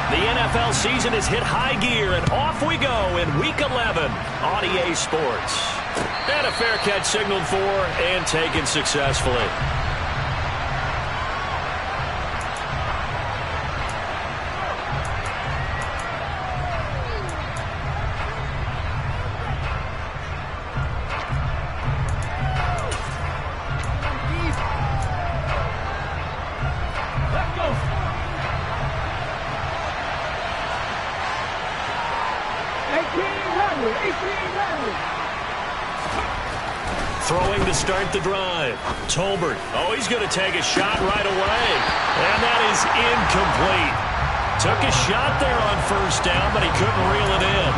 The NFL season has hit high gear, and off we go in Week 11 on EA Sports. And a fair catch signaled for and taken successfully. Throwing to start the drive. Tolbert. Oh, he's going to take a shot right away. And that is incomplete. Took a shot there on first down, but he couldn't reel it in.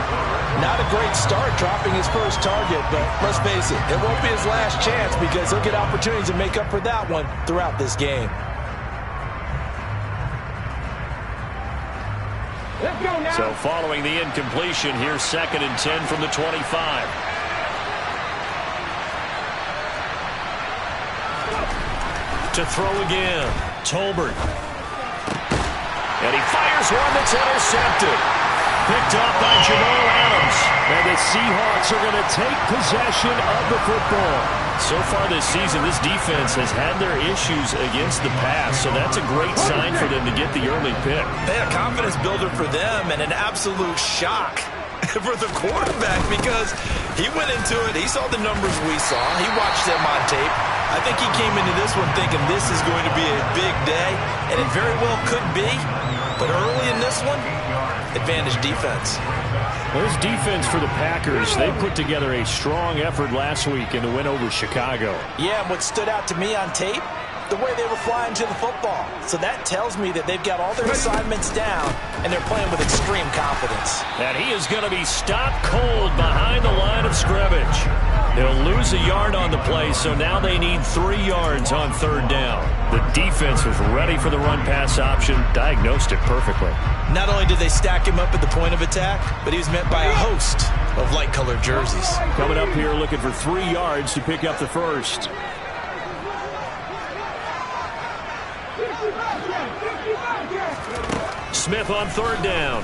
Not a great start dropping his first target, but let's face it, it won't be his last chance because he'll get opportunities to make up for that one throughout this game. Let's go now. So following the incompletion, here's 2nd and 10 from the 25. To throw again, Tolbert. And he fires one that's intercepted. Picked off by Jamal Adams. And the Seahawks are going to take possession of the football. So far this season, this defense has had their issues against the pass, so that's a great sign for them to get the early pick. A confidence builder for them and an absolute shock for the quarterback because he went into it. He saw the numbers we saw. He watched them on tape. I think he came into this one thinking this is going to be a big day, and it very well could be. But early in this one, advantage defense. Well, this defense for the Packers, they put together a strong effort last week in the win over Chicago. Yeah, and what stood out to me on tape, the way they were flying to the football. So that tells me that they've got all their assignments down, and they're playing with extreme confidence. And he is going to be stopped cold behind the line of scrimmage. They'll lose a yard on the play, so now they need 3 yards on 3rd down. The defense was ready for the run-pass option, diagnosed it perfectly. Not only did they stack him up at the point of attack, but he was met by a host of light-colored jerseys. Coming up here looking for 3 yards to pick up the first. Smith on 3rd down.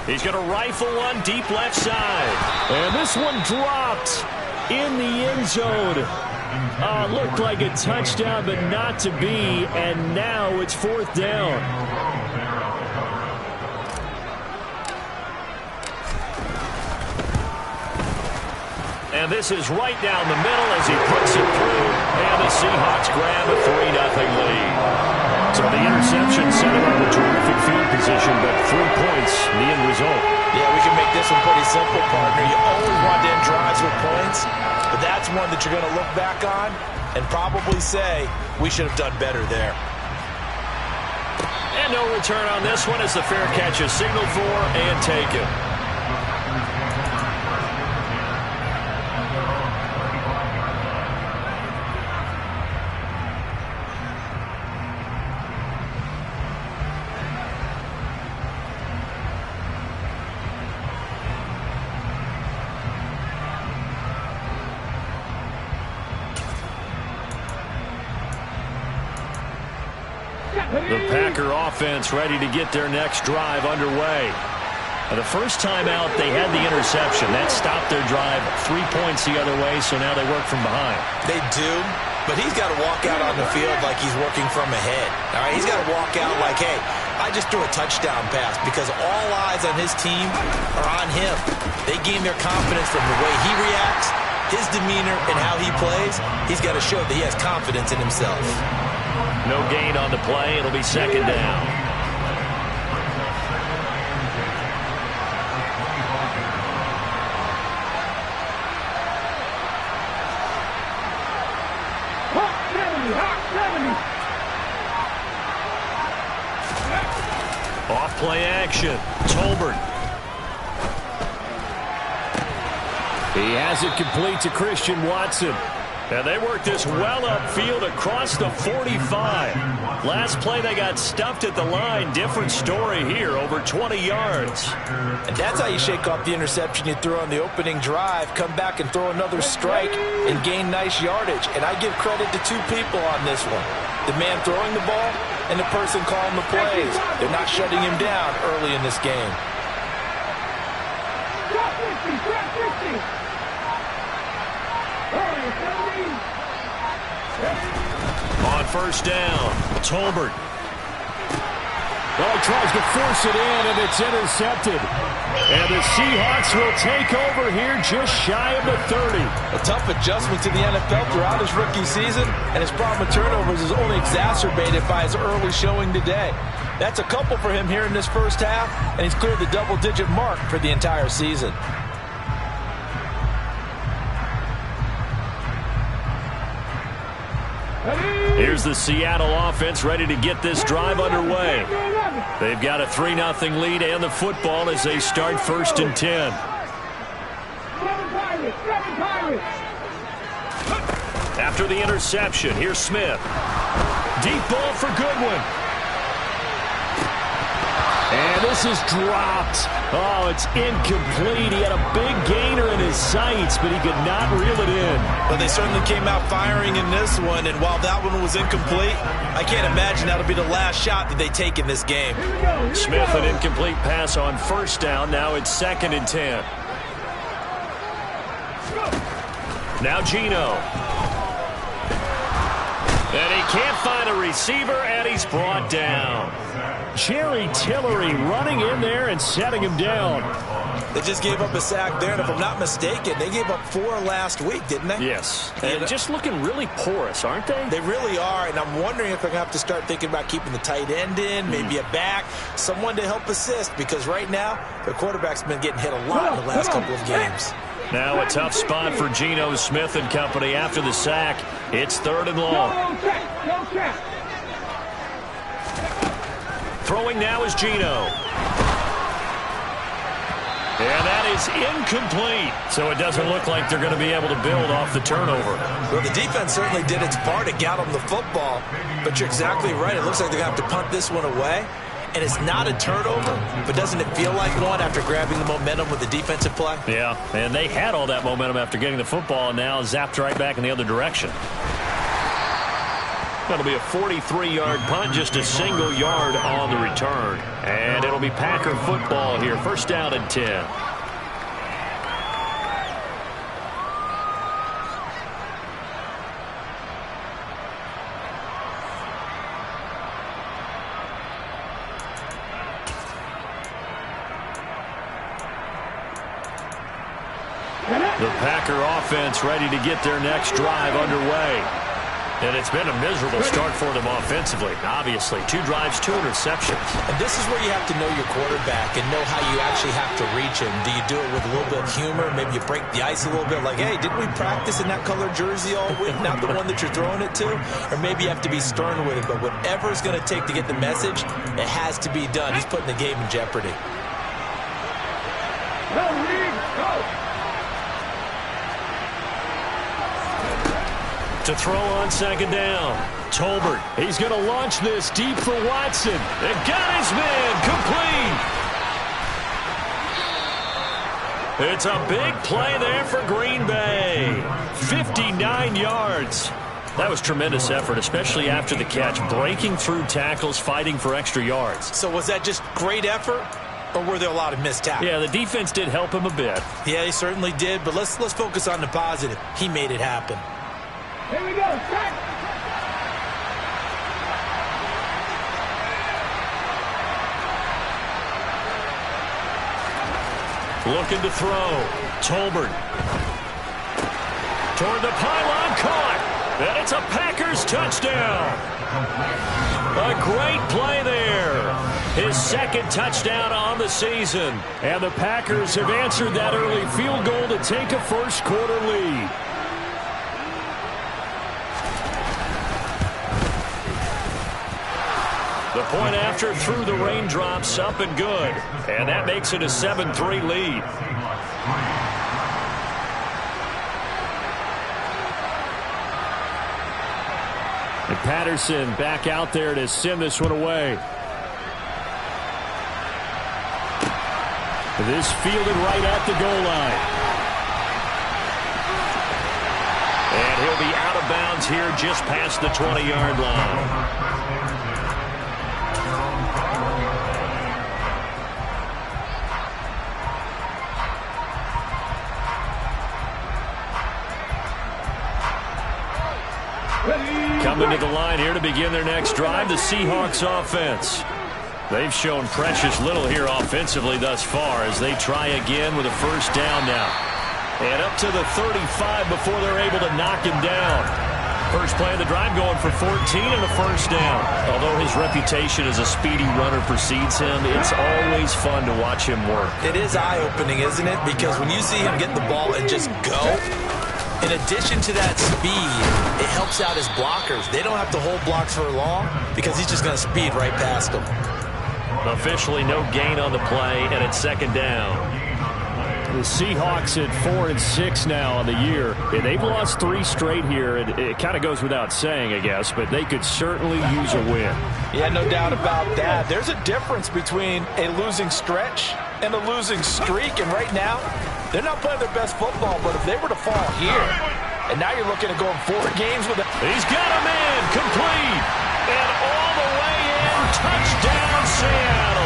He's going to rifle one deep left side. And this one dropped in the end zone. Looked like a touchdown, but not to be. And now it's 4th down. And this is right down the middle as he puts it through. And the Seahawks grab a 3-0 lead. So the interception set him up a terrific field position, but 3 points, the end result. Yeah, we can make this one pretty simple, partner. You always want to end drives with points, but that's one that you're going to look back on and probably say, we should have done better there. And no return on this one as the fair catch is signaled for and taken. The Packer offense ready to get their next drive underway. The first time out, they had the interception. That stopped their drive 3 points the other way, so now they work from behind. They do, but he's got to walk out on the field like he's working from ahead. All right, he's got to walk out like, hey, I just threw a touchdown pass because all eyes on his team are on him. They gain their confidence from the way he reacts, his demeanor, and how he plays. He's got to show that he has confidence in himself. No gain on the play. It'll be 2nd down. Off play action. Tolbert. He has it complete to Christian Watson. And they work this well upfield across the 45. Last play they got stuffed at the line. Different story here, over 20 yards. And that's how you shake off the interception you threw on the opening drive. Come back and throw another strike and gain nice yardage. And I give credit to two people on this one. The man throwing the ball and the person calling the plays. They're not shutting him down early in this game. On first down, Tolbert. Well, he tries to force it in, and it's intercepted. And the Seahawks will take over here just shy of the 30. A tough adjustment to the NFL throughout his rookie season, and his problem with turnovers is only exacerbated by his early showing today. That's a couple for him here in this first half, and he's cleared the double-digit mark for the entire season. Here's the Seattle offense ready to get this drive underway. They've got a 3-0 lead and the football as they start 1st and 10. After the interception, here's Smith. Deep ball for Goodwin. And this is dropped. Oh, it's incomplete. He had a big gainer in his sights, but he could not reel it in. But they certainly came out firing in this one, and while that one was incomplete, I can't imagine that'll be the last shot that they take in this game. Smith, an incomplete pass on first down. Now it's 2nd and 10. Now Geno. And he can't find a receiver, and he's brought down. Jerry Tillery running in there and setting him down. They just gave up a sack there, and if I'm not mistaken, they gave up 4 last week, didn't they? Yes. And just looking really porous, aren't they? They really are, and I'm wondering if they're going to have to start thinking about keeping the tight end in, maybe a back, someone to help assist, because right now, their quarterback's been getting hit a lot in the last couple of games. Now a tough spot for Geno Smith and company after the sack. It's 3rd and long. Throwing now is Geno. And that is incomplete. So it doesn't look like they're going to be able to build off the turnover. Well, the defense certainly did its part to get them the football. But you're exactly right. It looks like they're going to have to punt this one away. And it's not a turnover, but doesn't it feel like one after grabbing the momentum with the defensive play? Yeah, and they had all that momentum after getting the football, and now zapped right back in the other direction. That'll be a 43-yard punt, just a single yard on the return. And it'll be Packer football here, 1st down and 10. The Packer offense ready to get their next drive underway. And it's been a miserable start for them offensively. Obviously, 2 drives, 2 interceptions. And this is where you have to know your quarterback and know how you actually have to reach him. Do you do it with a little bit of humor? Maybe you break the ice a little bit like, hey, didn't we practice in that color jersey all week? Not the one that you're throwing it to? Or maybe you have to be stern with it. But whatever it's going to take to get the message, it has to be done. He's putting the game in jeopardy. To throw on 2nd down. Tolbert. He's going to launch this deep for Watson. They got his man complete. It's a big play there for Green Bay. 59 yards. That was tremendous effort, especially after the catch. Breaking through tackles, fighting for extra yards. So was that just great effort? Or were there a lot of missed tackles? Yeah, the defense did help him a bit. Yeah, they certainly did. But let's focus on the positive. He made it happen. Here we go, set. Looking to throw. Tolbert. Toward the pylon, caught. And it's a Packers touchdown. A great play there. His 2nd touchdown on the season. And the Packers have answered that early field goal to take a 1st quarter lead. The point after through the raindrops, up and good. And that makes it a 7-3 lead. And Patterson back out there to send this one away. This fielded right at the goal line. And he'll be out of bounds here just past the 20-yard line. coming to the line here to begin their next drive, the Seahawks offense. They've shown precious little here offensively thus far as they try again with a first down now. And up to the 35 before they're able to knock him down. First play of the drive going for 14 and a first down. Although his reputation as a speedy runner precedes him, it's always fun to watch him work. It is eye-opening, isn't it? Because when you see him get the ball and just go, in addition to that speed, it helps out his blockers. They don't have to hold blocks for long because he's just going to speed right past them. Officially no gain on the play, and it's second down. The Seahawks at 4-6 now on the year. And they've lost 3 straight here. It kind of goes without saying, I guess, but they could certainly use a win. Yeah, no doubt about that. There's a difference between a losing stretch and a losing streak, and right now, they're not playing their best football, but if they were to fall here, and now you're looking at going 4 games with it. He's got a man complete, and all the way in, touchdown Seattle.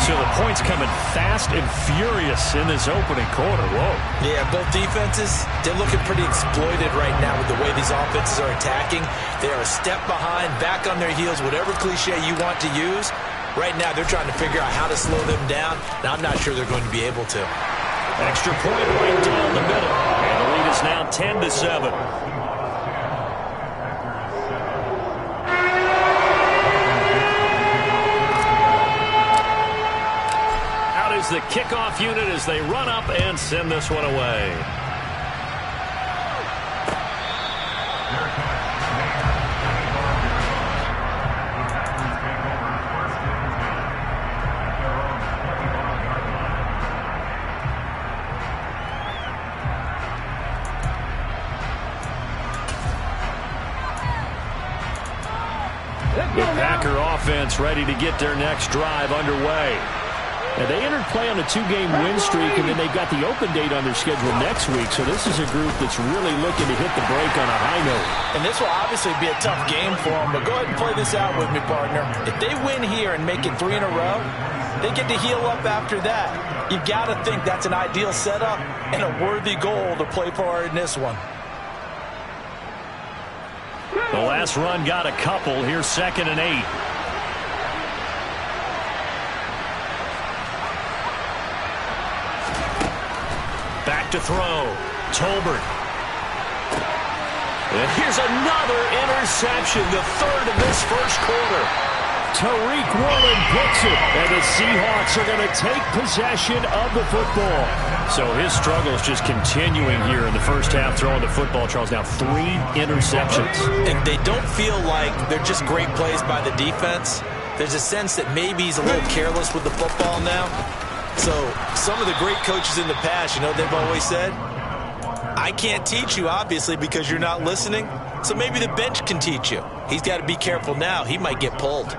So the points coming fast and furious in this opening quarter. Whoa. Yeah, both defenses, they're looking pretty exploited right now with the way these offenses are attacking. They are a step behind, back on their heels, whatever cliche you want to use. Right now, they're trying to figure out how to slow them down, and I'm not sure they're going to be able to. Extra point right down the middle. And the lead is now 10-7. Is the kickoff unit as they run up and send this one away. The Packer offense ready to get their next drive underway. Now, they entered play on a 2-game win streak, and then they've got the open date on their schedule next week. So this is a group that's really looking to hit the break on a high note. And this will obviously be a tough game for them, but go ahead and play this out with me, partner. If they win here and make it 3 in a row, they get to heal up after that. You've got to think that's an ideal setup and a worthy goal to play for in this one. The last run got a couple. Here's 2nd and 8. Back to throw. Tolbert. And here's another interception, the 3rd of this first quarter. Tariq Woolen picks it, and the Seahawks are going to take possession of the football. So his struggle is just continuing here in the first half, throwing the football. Charles, now 3 interceptions. And they don't feel like they're just great plays by the defense. There's a sense that maybe he's a little careless with the football now. So some of the great coaches in the past, you know, they've always said, I can't teach you, obviously, because you're not listening. So maybe the bench can teach you. He's got to be careful now. He might get pulled.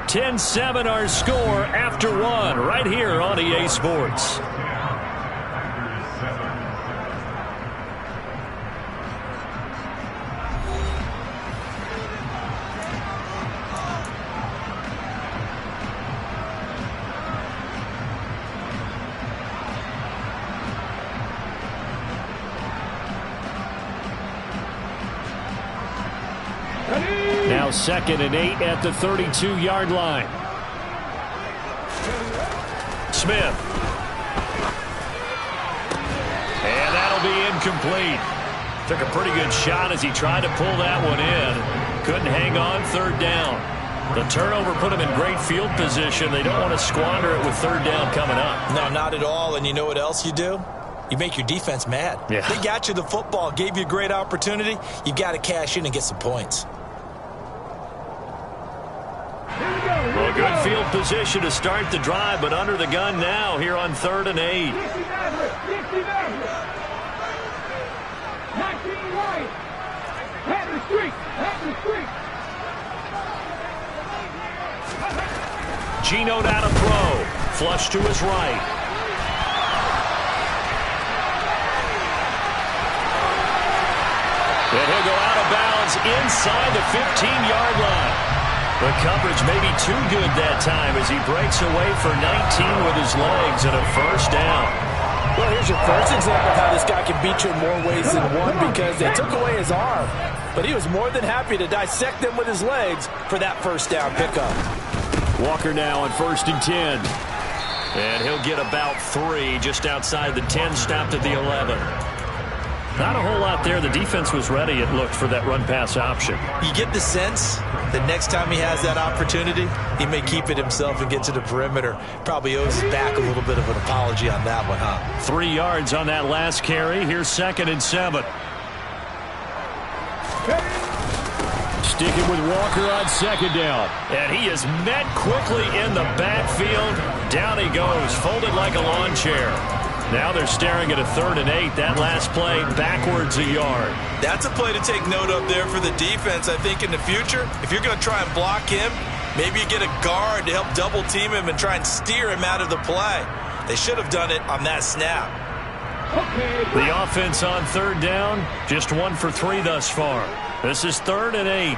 "10-7 our score after 1 right here on EA Sports. Now 2nd and 8 at the 32-yard line. Smith. And that'll be incomplete. Took a pretty good shot as he tried to pull that one in. Couldn't hang on, 3rd down. The turnover put him in great field position. They don't want to squander it with 3rd down coming up. No, not at all. And you know what else you do? You make your defense mad. Yeah. They got you the football, gave you a great opportunity. You've got to cash in and get some points. Well, good field position to start the drive, but under the gun now here on 3rd and 8. 19 right. Pat the street. Geno down to throw. Flush to his right. And he'll go out of bounds inside the 15-yard line. The coverage may be too good that time as he breaks away for 19 with his legs and a first down. Well, here's your first example of how this guy can beat you in more ways than one, because they took away his arm. But he was more than happy to dissect them with his legs for that first down pickup. Walker now on 1st and 10. And he'll get about 3 just outside the 10, stopped at the 11. Not a whole lot there. The defense was ready, it looked, for that run-pass option. You get the sense that next time he has that opportunity, he may keep it himself and get to the perimeter. Probably owes his back a little bit of an apology on that one, huh? 3 yards on that last carry. Here's 2nd and 7. Sticking with Walker on 2nd down. And he is met quickly in the backfield. Down he goes, folded like a lawn chair. Now they're staring at a 3rd and 8. That last play, backwards a yard. That's a play to take note of there for the defense. I think in the future, if you're going to try and block him, maybe you get a guard to help double team him and try and steer him out of the play. They should have done it on that snap. The offense on 3rd down, just 1 for 3 thus far. This is 3rd and 8.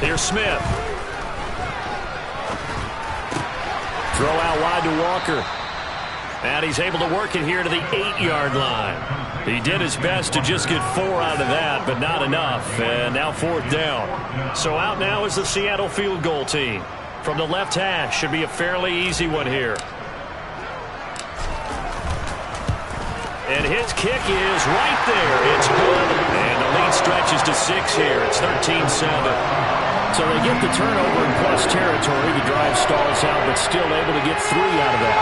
Here's Smith. Throw out wide to Walker. And he's able to work it here to the 8-yard line. He did his best to just get 4 out of that, but not enough. And now 4th down. So out now is the Seattle field goal team. From the left hash, should be a fairly easy one here. And his kick is right there. It's good. And the lead stretches to 6 here. It's 13-7. So they get the turnover in plus territory. The drive stalls out, but still able to get 3 out of that.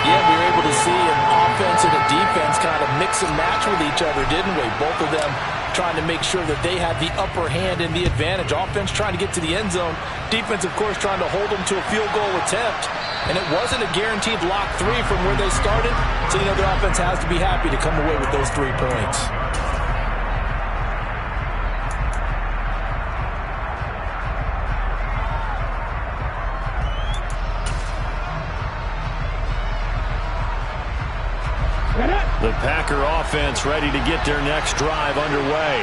Yeah, we were able to see an offense and a defense kind of mix and match with each other, didn't we? Both of them trying to make sure that they had the upper hand and the advantage. Offense trying to get to the end zone. Defense, of course, trying to hold them to a field goal attempt. And it wasn't a guaranteed lock 3 from where they started. So, you know, the offense has to be happy to come away with those 3 points. The Packer offense ready to get their next drive underway.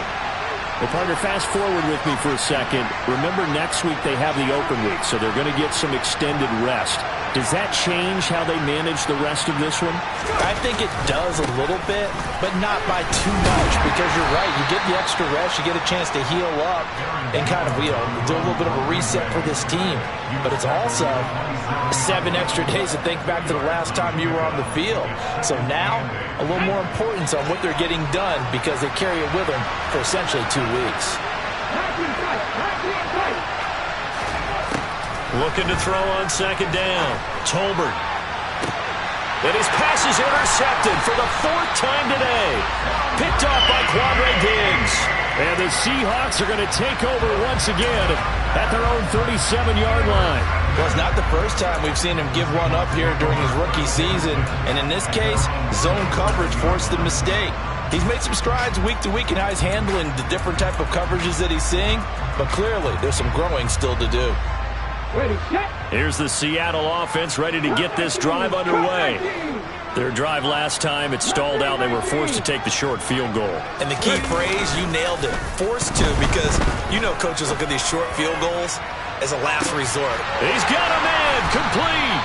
Well, partner, fast forward with me for a second. Remember, next week they have the open week, so they're going to get some extended rest. Does that change how they manage the rest of this one? I think it does a little bit, but not by too much, because you're right. You get the extra rest, you get a chance to heal up and kind of, do a little bit of a reset for this team. But it's also 7 extra days to think back to the last time you were on the field. So now, a little more importance on what they're getting done, because they carry it with them for essentially 2 weeks. Looking to throw on 2nd down. Tolbert. And his pass is intercepted for the 4th time today. Picked off by Quadre Diggs. And the Seahawks are going to take over once again at their own 37-yard line. Well, it's not the first time we've seen him give one up here during his rookie season. And in this case, zone coverage forced the mistake. He's made some strides week to week in how he's handling the different type of coverages that he's seeing. But clearly, there's some growing still to do. Here's the Seattle offense ready to get this drive underway. Their drive last time, it stalled out. They were forced to take the short field goal. And the key phrase, you nailed it, forced to, because you know coaches look at these short field goals as a last resort. He's got him in, complete.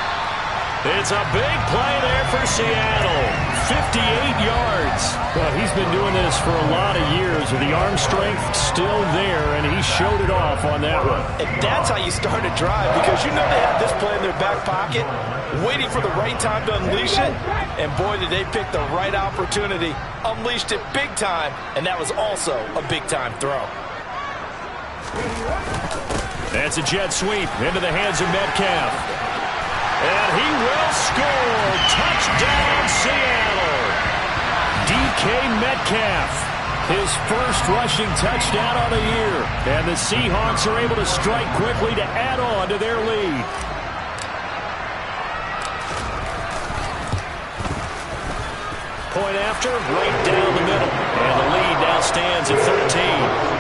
It's a big play there for Seattle. 58 yards. Well, he's been doing this for a lot of years with the arm strength still there, and he showed it off on that one. And that's how you start a drive, because you know they have this play in their back pocket, waiting for the right time to unleash it. And boy, did they pick the right opportunity, unleashed it big time, and that was also a big-time throw. That's a jet sweep into the hands of Metcalf. And he will score. Touchdown, Seattle. DK Metcalf, his first rushing touchdown on the year. And the Seahawks are able to strike quickly to add on to their lead. Point after, right down the middle. And the lead now stands at 13.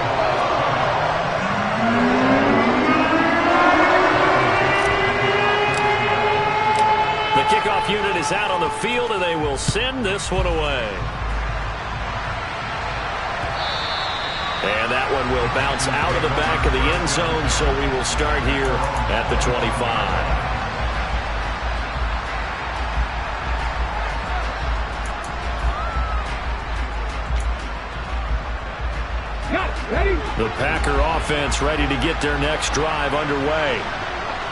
Kickoff unit is out on the field, and they will send this one away. And that one will bounce out of the back of the end zone, so we will start here at the 25. The Packer offense ready to get their next drive underway.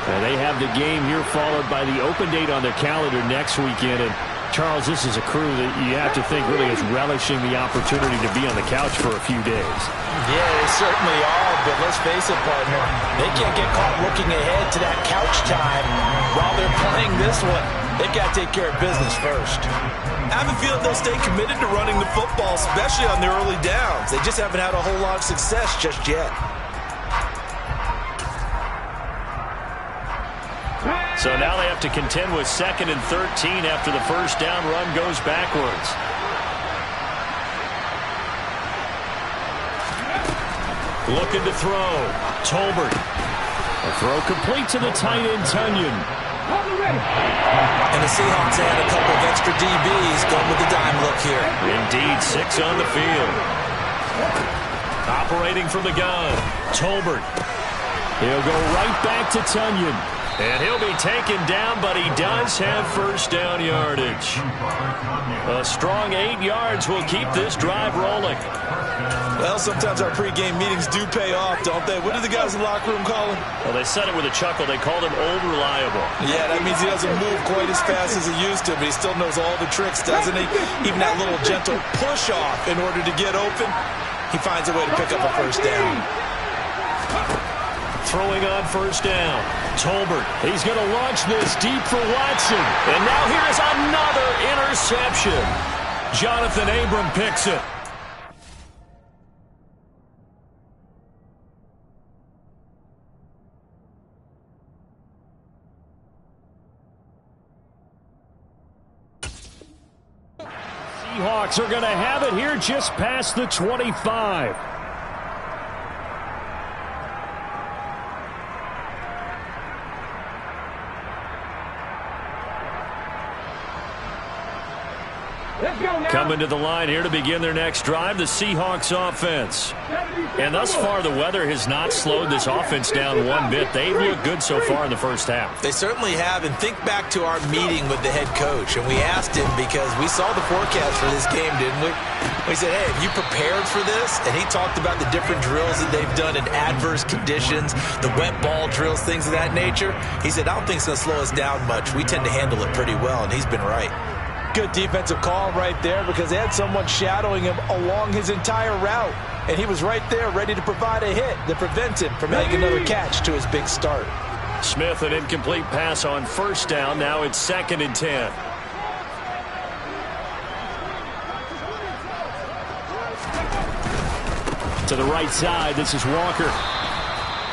And they have the game here followed by the open date on their calendar next weekend. And Charles, this is a crew that you have to think really is relishing the opportunity to be on the couch for a few days. Yeah, they certainly are, but let's face it, partner. They can't get caught looking ahead to that couch time while they're playing this one. They've got to take care of business first. I have a feeling they'll stay committed to running the football, especially on their early downs. They just haven't had a whole lot of success just yet. So now they have to contend with 2nd and 13 after the first down run goes backwards. Looking to throw. Tolbert. A throw complete to the tight end, Tunyon. And the Seahawks add a couple of extra DBs going with the dime look here. Indeed, 6 on the field. Operating from the gun. Tolbert. He'll go right back to Tunyon. And he'll be taken down, but he does have first down yardage. A strong 8 yards will keep this drive rolling. Well, sometimes our pregame meetings do pay off, don't they? What do the guys in the locker room call him? Well, they said it with a chuckle. They called him Old Reliable. Yeah, that means he doesn't move quite as fast as he used to, but he still knows all the tricks, doesn't he? Even that little gentle push-off in order to get open, he finds a way to pick up a first down. Throwing on first down. Tolbert. He's going to launch this deep for Watson. And now here's another interception. Jonathan Abram picks it. Seahawks are going to have it here just past the 25. Coming to the line here to begin their next drive, the Seahawks offense. And thus far, the weather has not slowed this offense down one bit. They've looked good so far in the first half. They certainly have, and think back to our meeting with the head coach, and we asked him because we saw the forecast for this game, didn't we? We said, hey, have you prepared for this? And he talked about the different drills that they've done in adverse conditions, the wet ball drills, things of that nature. He said, I don't think it's going to slow us down much. We tend to handle it pretty well, and he's been right. Good defensive call right there because they had someone shadowing him along his entire route. And he was right there ready to provide a hit that prevents him from making another catch to his big start. Smith, an incomplete pass on first down. Now it's 2nd and 10. To the right side, this is Walker.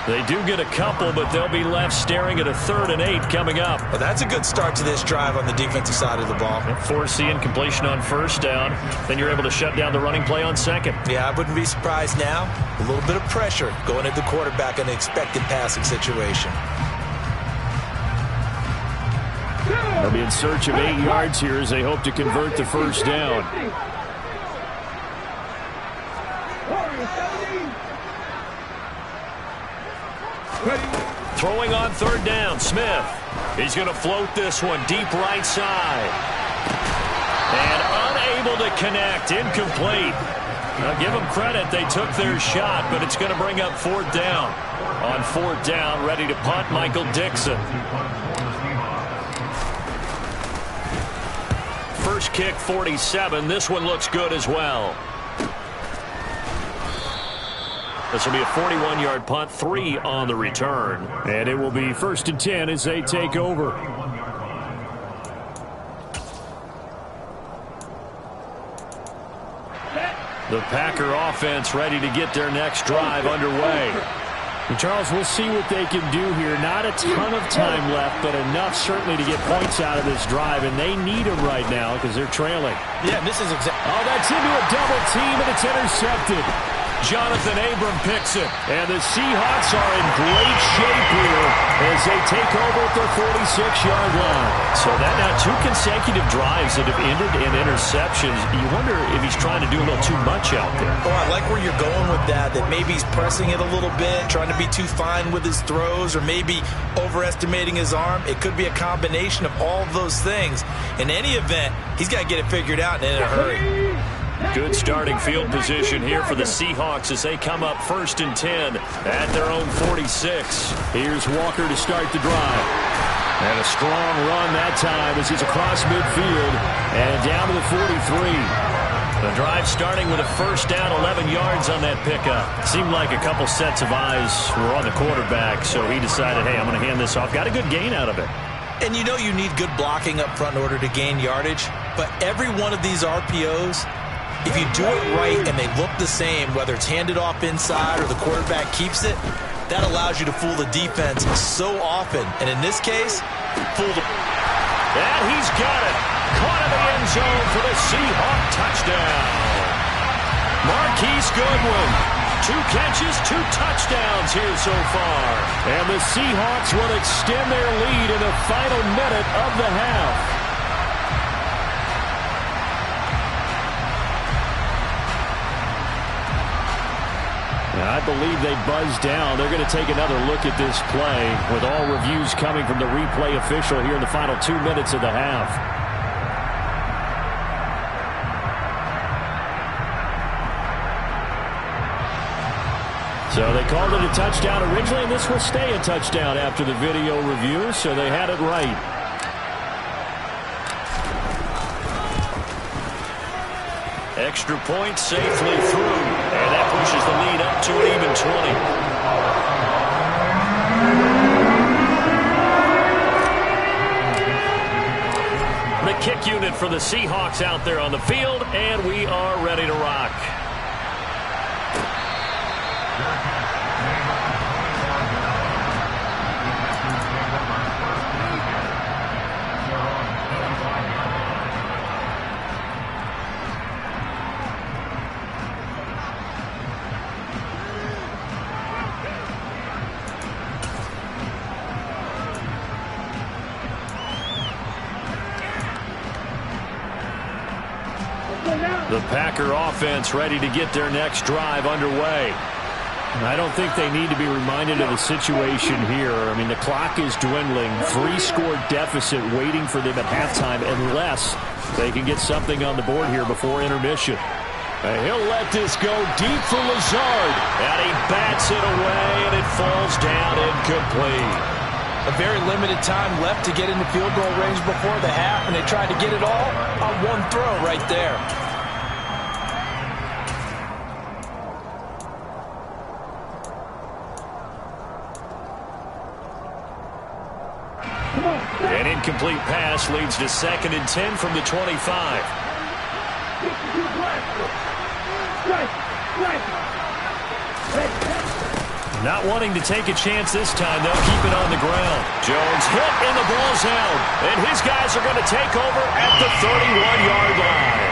They do get a couple, but they'll be left staring at a 3rd and 8 coming up. Well, that's a good start to this drive on the defensive side of the ball. Force the incompletion on first down. Then you're able to shut down the running play on 2nd. Yeah, I wouldn't be surprised now. A little bit of pressure going at the quarterback in an expected passing situation. They'll be in search of 8 yards here as they hope to convert the first down. Throwing on 3rd down, Smith. He's going to float this one deep right side. And unable to connect, incomplete. Now give them credit, they took their shot, but it's going to bring up 4th down. On 4th down, ready to punt, Michael Dixon. First kick, 47. This one looks good as well. This will be a 41-yard punt, 3 on the return. And it will be 1st and 10 as they take over. The Packer offense ready to get their next drive underway. And Charles, we'll see what they can do here. Not a ton of time left, but enough certainly to get points out of this drive. And they need them right now because they're trailing. Yeah, this is exactly. Oh, that's into a double team, and it's intercepted. Jonathan Abram picks it. And the Seahawks are in great shape here as they take over at their 46-yard line. So that now 2 consecutive drives that have ended in interceptions. You wonder if he's trying to do a little too much out there. Oh, I like where you're going with that maybe he's pressing it a little bit, trying to be too fine with his throws, or maybe overestimating his arm. It could be a combination of all of those things. In any event, he's got to get it figured out and in a hurry. Good starting field position here for the Seahawks as they come up 1st and 10 at their own 46. Here's Walker to start the drive. And a strong run that time as he's across midfield and down to the 43. The drive starting with a 1st down, 11 yards on that pickup. Seemed like a couple sets of eyes were on the quarterback, so he decided, hey, I'm going to hand this off. Got a good gain out of it. And you know you need good blocking up front in order to gain yardage, but every one of these RPOs, if you do it right and they look the same, whether it's handed off inside or the quarterback keeps it, that allows you to fool the defense so often. And in this case, fool the... And he's got it. Caught in the end zone for the Seahawk touchdown. Marquise Goodwin. 2 catches, 2 touchdowns here so far. And the Seahawks will extend their lead in the final minute of the half. I believe they buzzed down. They're going to take another look at this play with all reviews coming from the replay official here in the final 2 minutes of the half. So they called it a touchdown originally, and this will stay a touchdown after the video review, so they had it right. Extra point safely through, and that pushes the lead up to an even 20. The kick unit for the Seahawks out there on the field, and we are ready to rock. The Packer offense ready to get their next drive underway. I don't think they need to be reminded of the situation here. I mean, the clock is dwindling. 3-score deficit waiting for them at halftime unless they can get something on the board here before intermission. And he'll let this go deep for Lazard. And he bats it away, and it falls down incomplete. A very limited time left to get into field goal range before the half, and they tried to get it all on one throw right there. An incomplete pass leads to 2nd and 10 from the 25. Not wanting to take a chance this time, they'll keep it on the ground. Jones hit and the ball's out. And his guys are going to take over at the 31-yard line.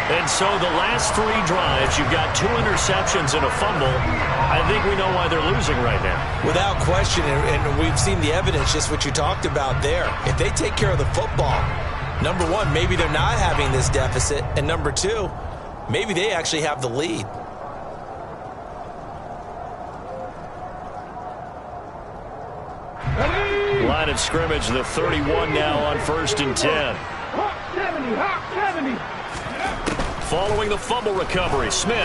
And so the last 3 drives, you've got 2 interceptions and a fumble. I think we know why they're losing right now. Without question, and we've seen the evidence, just what you talked about there. If they take care of the football, number one, maybe they're not having this deficit. And number 2, maybe they actually have the lead. Line of scrimmage, the 31 now on 1st and 10. Hawk 70, Hawk 70. Following the fumble recovery, Smith.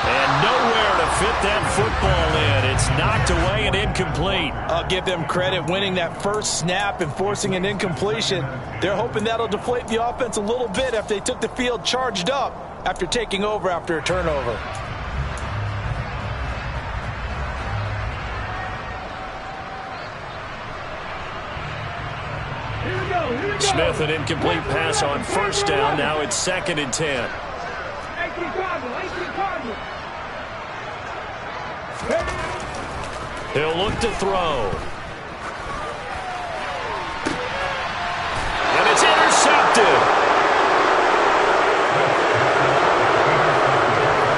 And nowhere to fit that football in. It's knocked away and incomplete. I'll give them credit winning that first snap and forcing an incompletion. They're hoping that'll deflate the offense a little bit after they took the field charged up after taking over after a turnover. Smith, an incomplete pass on 1st down. Now it's 2nd and 10. He'll look to throw. And it's intercepted.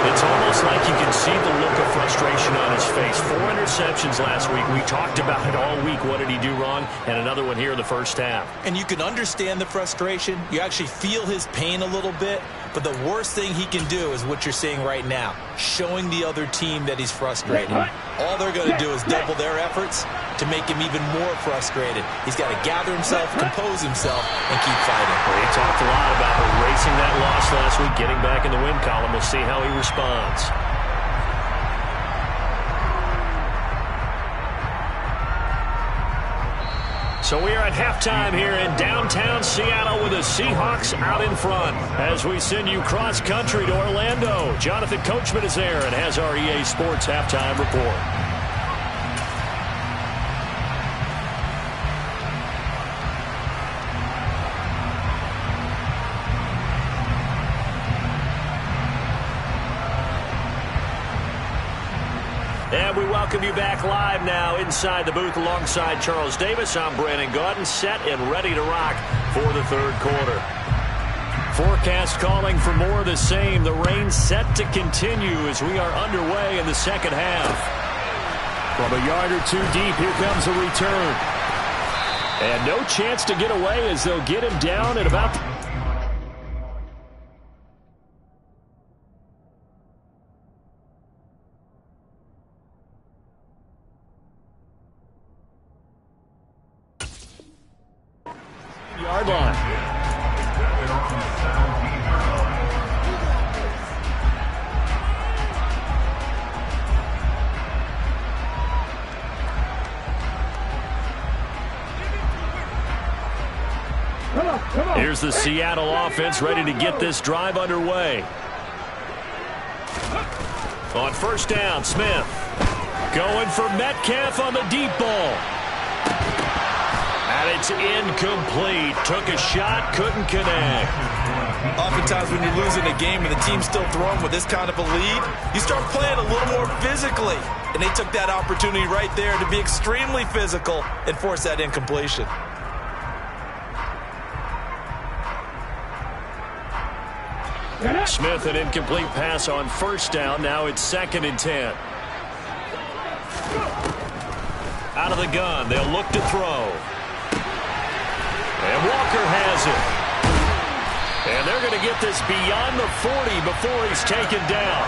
It's It's like you can see the look of frustration on his face. 4 interceptions last week. We talked about it all week. What did he do wrong? And another one here in the first half. And you can understand the frustration. You actually feel his pain a little bit. But the worst thing he can do is what you're seeing right now, showing the other team that he's frustrated. All they're going to do is double their efforts to make him even more frustrated. He's got to gather himself, compose himself, and keep fighting. Well, he talked a lot about erasing that loss last week, getting back in the win column. We'll see how he responds. So we are at halftime here in downtown Seattle with the Seahawks out in front. As we send you cross-country to Orlando, Jonathan Coachman is there and has our EA Sports halftime report. And we welcome you back live now inside the booth alongside Charles Davis. I'm Brandon Gaudin, set and ready to rock for the third quarter. Forecast calling for more of the same. The rain set to continue as we are underway in the second half. From a yard or two deep, here comes a return. And no chance to get away as they'll get him down at about... yard line. Here's the Seattle offense ready to get this drive underway. On first down, Smith going for Metcalf on the deep ball. And it's incomplete. Took a shot, couldn't connect. Oftentimes when you're losing a game and the team's still throwing with this kind of a lead, you start playing a little more physically. And they took that opportunity right there to be extremely physical and force that incompletion. Smith, an incomplete pass on first down. Now it's 2nd and 10. Out of the gun, they'll look to throw. And Walker has it. And they're going to get this beyond the 40 before he's taken down.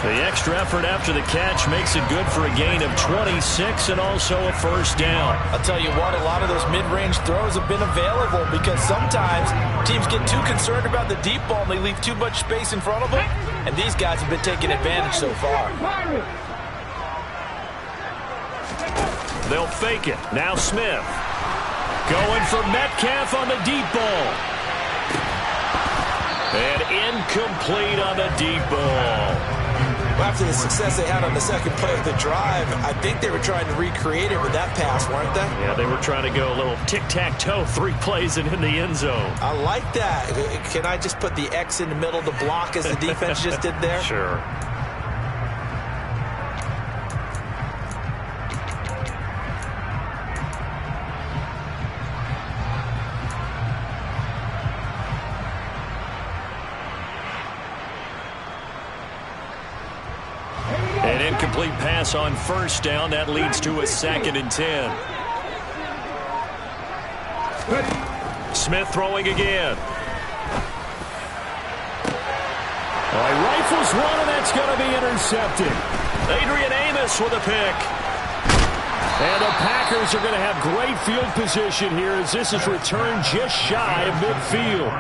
The extra effort after the catch makes it good for a gain of 26 and also a first down. I'll tell you what, a lot of those mid-range throws have been available because sometimes teams get too concerned about the deep ball and they leave too much space in front of them. And these guys have been taking advantage so far. They'll fake it. Now Smith. Going for Metcalf on the deep ball. And incomplete on the deep ball. Well, after the success they had on the second play of the drive, I think they were trying to recreate it with that pass, weren't they? Yeah, they were trying to go a little tic-tac-toe, 3 plays and in the end zone. I like that. Can I just put the X in the middle to block as the defense just did there? Sure. An incomplete pass on first down. That leads to a 2nd and 10. Smith throwing again. He rifles one, and that's going to be intercepted. Adrian Amos with a pick. And the Packers are going to have great field position here as this is returned just shy of midfield.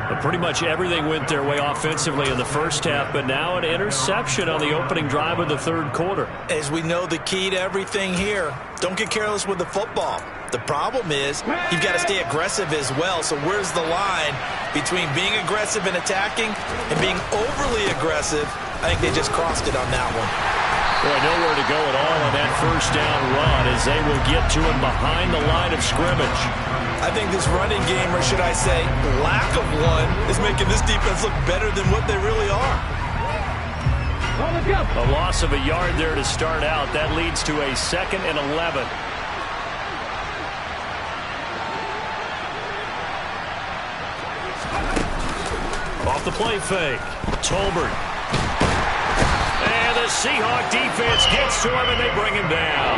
But pretty much everything went their way offensively in the first half, but now an interception on the opening drive of the third quarter. As we know, the key to everything here, don't get careless with the football. The problem is you've got to stay aggressive as well. So where's the line between being aggressive and attacking and being overly aggressive? I think they just crossed it on that one. Boy, nowhere to go at all on that first down run as they will get to him behind the line of scrimmage. I think this running game, or should I say lack of one, is making this defense look better than what they really are. A loss of a yard there to start out. That leads to a 2nd and 11. Off the play fake. Tolbert. the Seahawk defense gets to him, and they bring him down.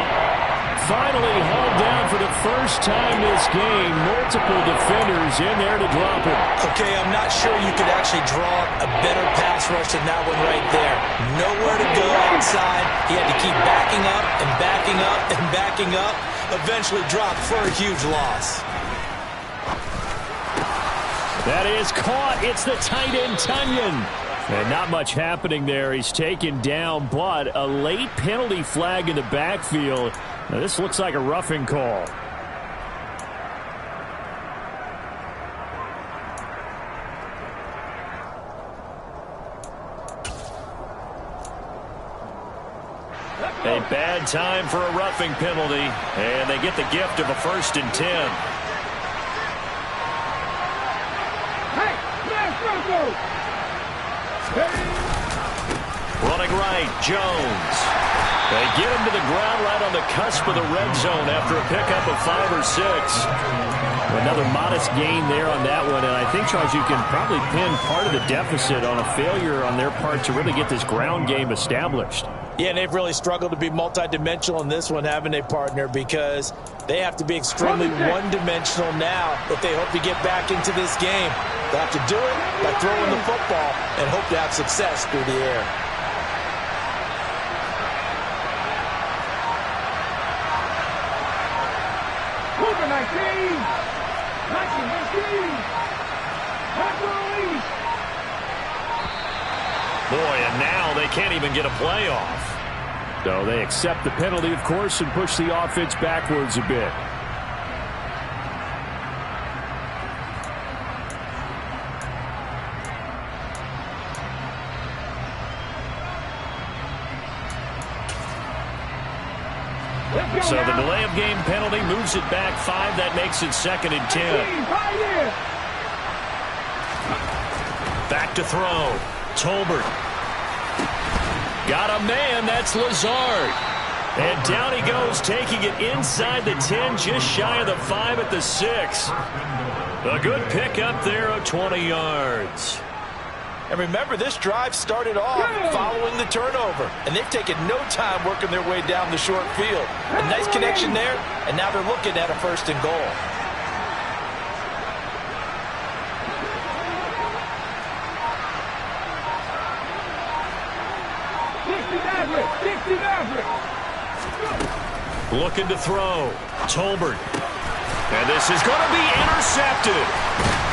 Finally hauled down for the first time this game. Multiple defenders in there to drop him. Okay, I'm not sure you could actually draw a better pass rush than that one right there. Nowhere to go outside. He had to keep backing up and backing up and backing up. Eventually dropped for a huge loss. That is caught. It's the tight end, Tunyon. And not much happening there. He's taken down, but a late penalty flag in the backfield. Now, this looks like a roughing call. A bad time for a roughing penalty, and they get the gift of a 1st and 10. Running right, Jones. They get him to the ground right on the cusp of the red zone after a pickup of 5 or 6. Another modest gain there on that one, and I think, Charles, you can probably pin part of the deficit on a failure on their part to really get this ground game established. Yeah, and they've really struggled to be multidimensional in this one, haven't they, partner? Because they have to be extremely one-dimensional now if they hope to get back into this game. They have to do it by throwing the football and hope to have success through the air. Boy, and now they can't even get a playoff. So they accept the penalty, of course, and push the offense backwards a bit. So the delay of game penalty moves it back 5. That makes it 2nd and 10. Back to throw. Tolbert. Got a man. That's Lazard. And down he goes, taking it inside the 10, just shy of the 5 at the 6. A good pickup there of 20 yards. And remember, this drive started off following the turnover. And they've taken no time working their way down the short field. A nice connection there, and now they're looking at a 1st and goal. Looking to throw. Tolbert. And this is going to be intercepted.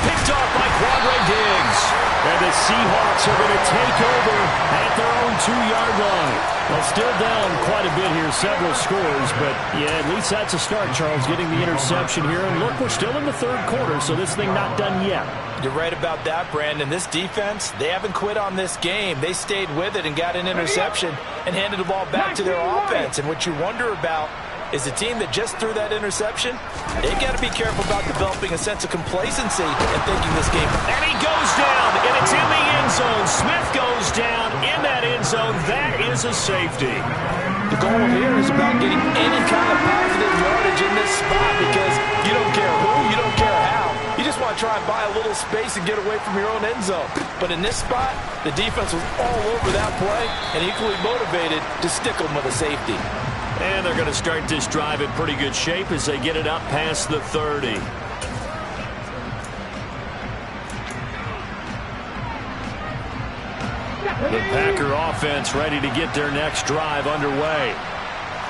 Picked off by Quadre Diggs. And the Seahawks are going to take over at their own 2-yard line. Well, still down quite a bit here, several scores. But, yeah, at least that's a start, Charles, getting the interception here. And look, we're still in the 3rd quarter, so this thing not done yet. You're right about that, Brandon. This defense, they haven't quit on this game. They stayed with it and got an interception and handed the ball back to their offense. And what you wonder about is a team that just threw that interception, they've got to be careful about developing a sense of complacency and thinking this game. And he goes down, and it's in the end zone. Smith goes down in that end zone. That is a safety. The goal here is about getting any kind of positive yardage in this spot because you don't care who, you don't care how. You just want to try and buy a little space and get away from your own end zone. But in this spot, the defense was all over that play and equally motivated to stick them with a safety. And they're going to start this drive in pretty good shape as they get it up past the 30. The Packer offense ready to get their next drive underway.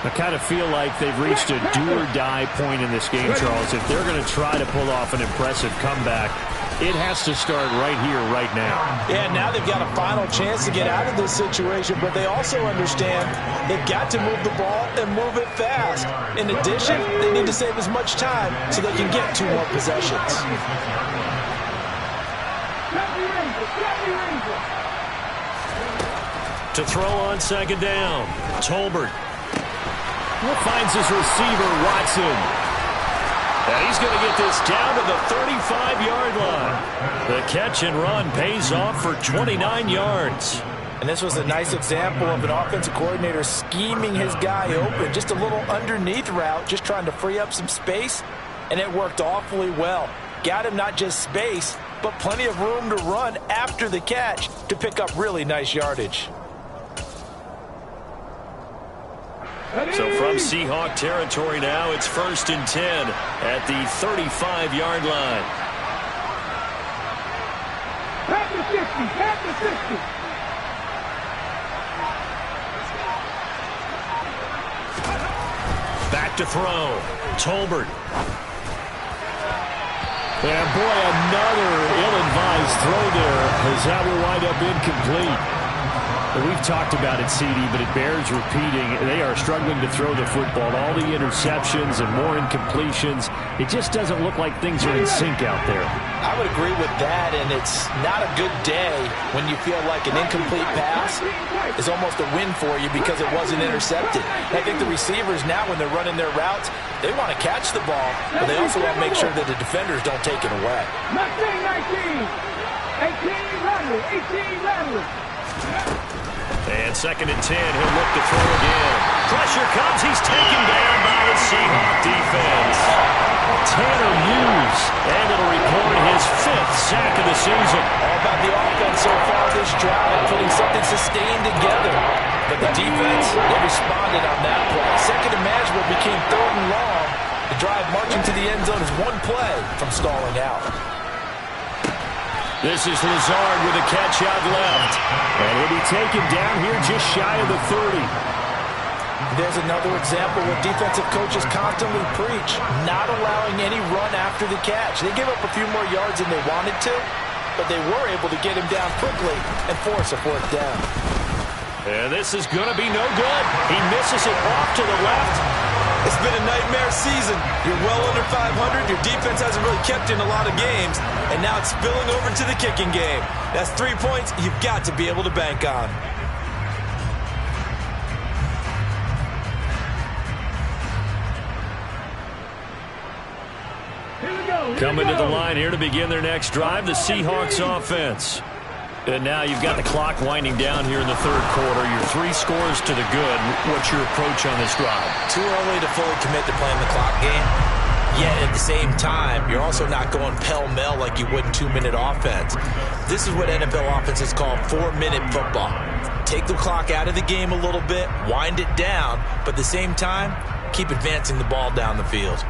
I kind of feel like they've reached a do-or-die point in this game, Charles. If they're going to try to pull off an impressive comeback, it has to start right here, right now. Yeah, now they've got a final chance to get out of this situation, but they also understand they've got to move the ball and move it fast. In addition, they need to save as much time so they can get 2 more possessions. To throw on 2nd down, Tolbert. Finds his receiver, Watson. And he's going to get this down to the 35-yard line. The catch and run pays off for 29 yards. And this was a nice example of an offensive coordinator scheming his guy open. Just a little underneath route, just trying to free up some space. And it worked awfully well. Got him not just space, but plenty of room to run after the catch to pick up really nice yardage. So from Seahawk territory now, it's 1st and 10 at the 35-yard line. Back to 50, back to 50. Back to throw. Tolbert. And boy, another ill-advised throw there as that will wind up incomplete. We've talked about it, CD, but it bears repeating. They are struggling to throw the football. All the interceptions and more incompletions. It just doesn't look like things are in sync out there. I would agree with that, and it's not a good day when you feel like an incomplete pass is almost a win for you because it wasn't intercepted. I think the receivers now, when they're running their routes, they want to catch the ball, but they also want to make sure that the defenders don't take it away. 19, 18 rattlers. And 2nd and 10, he'll look to throw again. Pressure comes, he's taken down by the Seahawk defense. Tanner Hughes, and it'll record his 5th sack of the season. All about the offense so far this drive, putting something sustained together. But the defense, they responded on that play. Second and manageable became 3rd and long. The drive marching to the end zone is one play from stalling out. This is Lazard with a catch out left. And he'll be taken down here just shy of the 30. There's another example where defensive coaches constantly preach, not allowing any run after the catch. They gave up a few more yards than they wanted to, but they were able to get him down quickly and force a 4th down. And this is going to be no good. He misses it off to the left. It's been a nightmare season. You're well under 500. Your defense hasn't really kept in a lot of games, and now it's spilling over to the kicking game. That's 3 points you've got to be able to bank on. Coming to the line here to begin their next drive, the Seahawks offense. And now you've got the clock winding down here in the 3rd quarter. Your 3 scores to the good. What's your approach on this drive? Too early to fully commit to playing the clock game. Yet at the same time, you're also not going pell-mell like you would in 2-minute offense. This is what NFL offenses call 4-minute football. Take the clock out of the game a little bit, wind it down, but at the same time, keep advancing the ball down the field.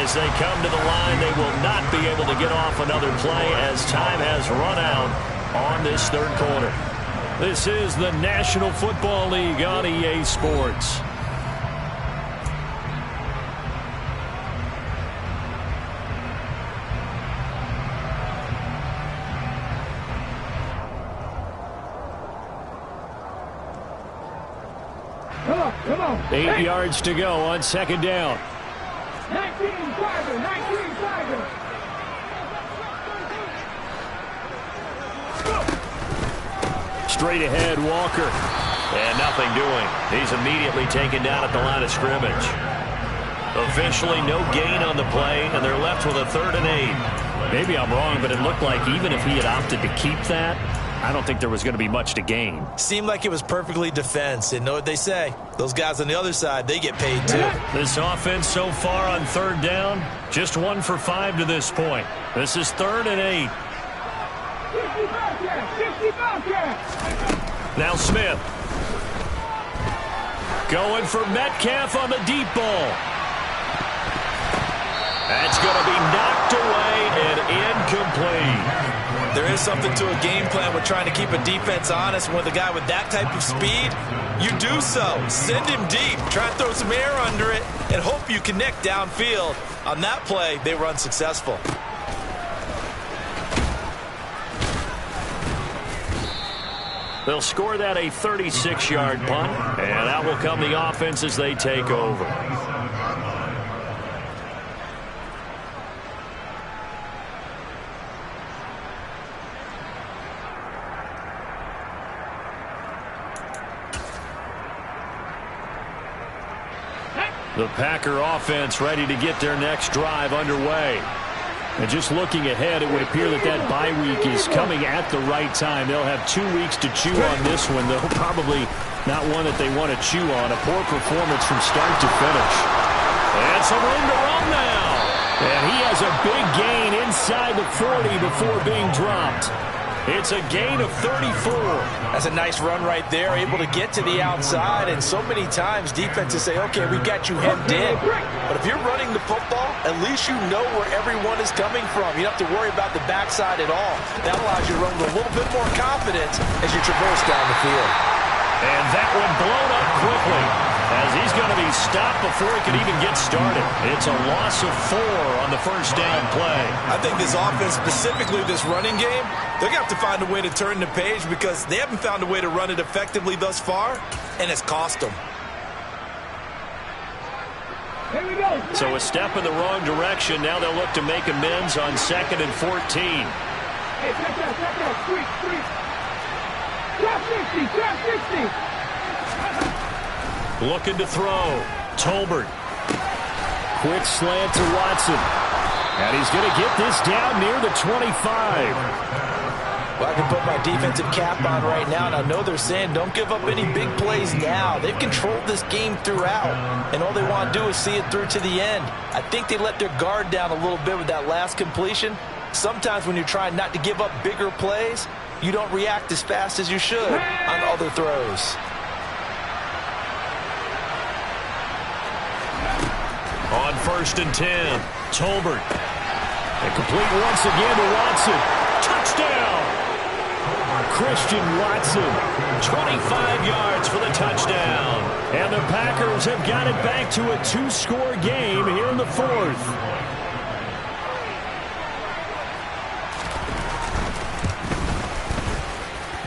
As they come to the line, they will not be able to get off another play as time has run out on this 3rd quarter. This is the National Football League on EA Sports. Come on. 8 yards to go on 2nd down. 19 Tiger. Straight ahead, Walker. And nothing doing. He's immediately taken down at the line of scrimmage. Officially no gain on the play, and they're left with a 3rd and 8. Maybe I'm wrong, but it looked like even if he had opted to keep that, I don't think there was going to be much to gain. Seemed like it was perfectly defense. And know what they say? Those guys on the other side, they get paid too. This offense so far on 3rd down, just 1 for 5 to this point. This is 3rd and 8. 50 Now Smith. Going for Metcalf on the deep ball. That's going to be knocked away and incomplete. There is something to a game plan with trying to keep a defense honest. With a guy with that type of speed, you do so. Send him deep. Try and throw some air under it and hope you connect downfield. On that play, they were unsuccessful. They'll score that a 36-yard punt, and that will come the offense as they take over. The Packer offense ready to get their next drive underway. And just looking ahead, it would appear that that bye week is coming at the right time. They'll have 2 weeks to chew on this one, though probably not one that they want to chew on. A poor performance from start to finish. And some room to run now. And he has a big gain inside the 40 before being dropped. It's a gain of 34. That's a nice run right there, able to get to the outside. And so many times defenses say, okay, we got you hemmed in. But if you're running the football, at least you know where everyone is coming from. You don't have to worry about the backside at all. That allows you to run with a little bit more confidence as you traverse down the field. And that one blown up quickly, as he's going to be stopped before he can even get started. It's a loss of 4 on the first down play. I think this offense, specifically this running game, they're going to have to find a way to turn the page because they haven't found a way to run it effectively thus far, and it's cost them. Here we go. So a step in the wrong direction. Now they'll look to make amends on 2nd and 14. Hey, check that. Street. Drop 60, drop 60. Looking to throw. Tolbert. Quick slant to Watson. And he's going to get this down near the 25. Well, I can put my defensive cap on right now, and I know they're saying don't give up any big plays now. They've controlled this game throughout, and all they want to do is see it through to the end. I think they let their guard down a little bit with that last completion. Sometimes when you're trying not to give up bigger plays, you don't react as fast as you should on other throws. On 1st and 10, Tolbert. And complete once again to Watson. Touchdown! Christian Watson, 25 yards for the touchdown. And the Packers have got it back to a 2-score game here in the 4th.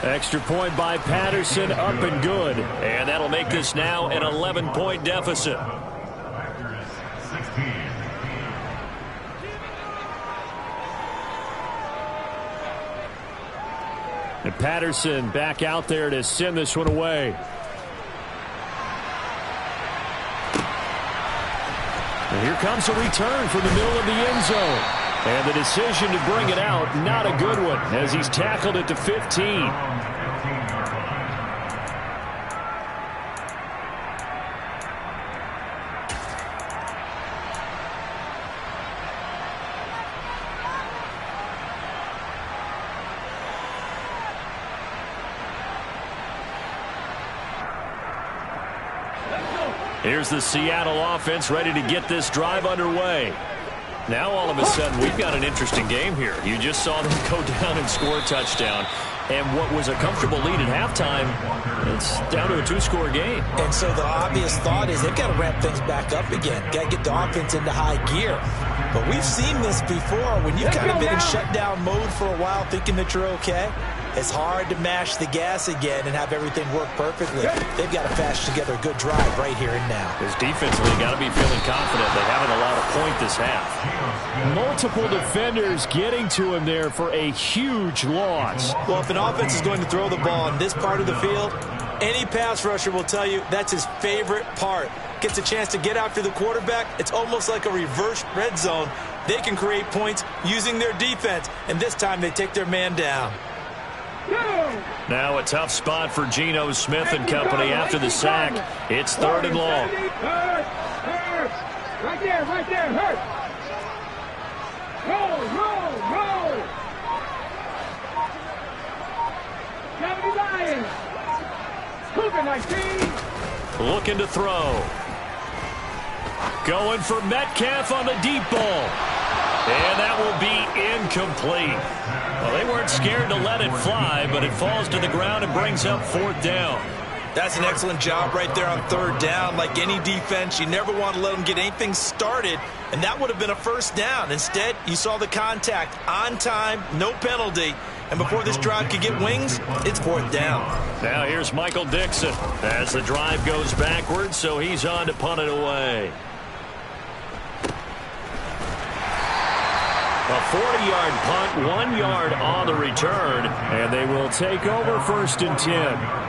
Extra point by Patterson, up and good. And that'll make this now an 11-point deficit. And Patterson back out there to send this one away. And here comes a return from the middle of the end zone. And the decision to bring it out, not a good one, as he's tackled it to 15. Here's the Seattle offense ready to get this drive underway. Now all of a sudden we've got an interesting game here. You just saw them go down and score a touchdown. And what was a comfortable lead at halftime, it's down to a 2-score game. And so the obvious thought is they've got to ramp things back up again. Got to get the offense into high gear. But we've seen this before. When you've kind of been in shutdown mode for a while thinking that you're okay, it's hard to mash the gas again and have everything work perfectly. They've got to patch together a good drive right here and now. Because defensively, got to be feeling confident they haven't allowed a point this half. Multiple defenders getting to him there for a huge loss. Well, if an offense is going to throw the ball in this part of the field, any pass rusher will tell you that's his favorite part. Gets a chance to get after the quarterback. It's almost like a reverse red zone. They can create points using their defense, and this time they take their man down. Now a tough spot for Geno Smith and company after the sack. It's 3rd and long. Hurt. Right there, hurt. Roll. 70 Lions. Cougar 19. Looking to throw. Going for Metcalf on the deep ball. And that will be incomplete. Well, they weren't scared to let it fly, but it falls to the ground and brings up 4th down. That's an excellent job right there on 3rd down. Like any defense, you never want to let them get anything started, and that would have been a 1st down. Instead, you saw the contact on time, no penalty, and before this drive could get wings, it's 4th down. Now here's Michael Dixon as the drive goes backwards, so he's on to punt it away. A 40-yard punt, 1 yard on the return, and they will take over 1st and 10.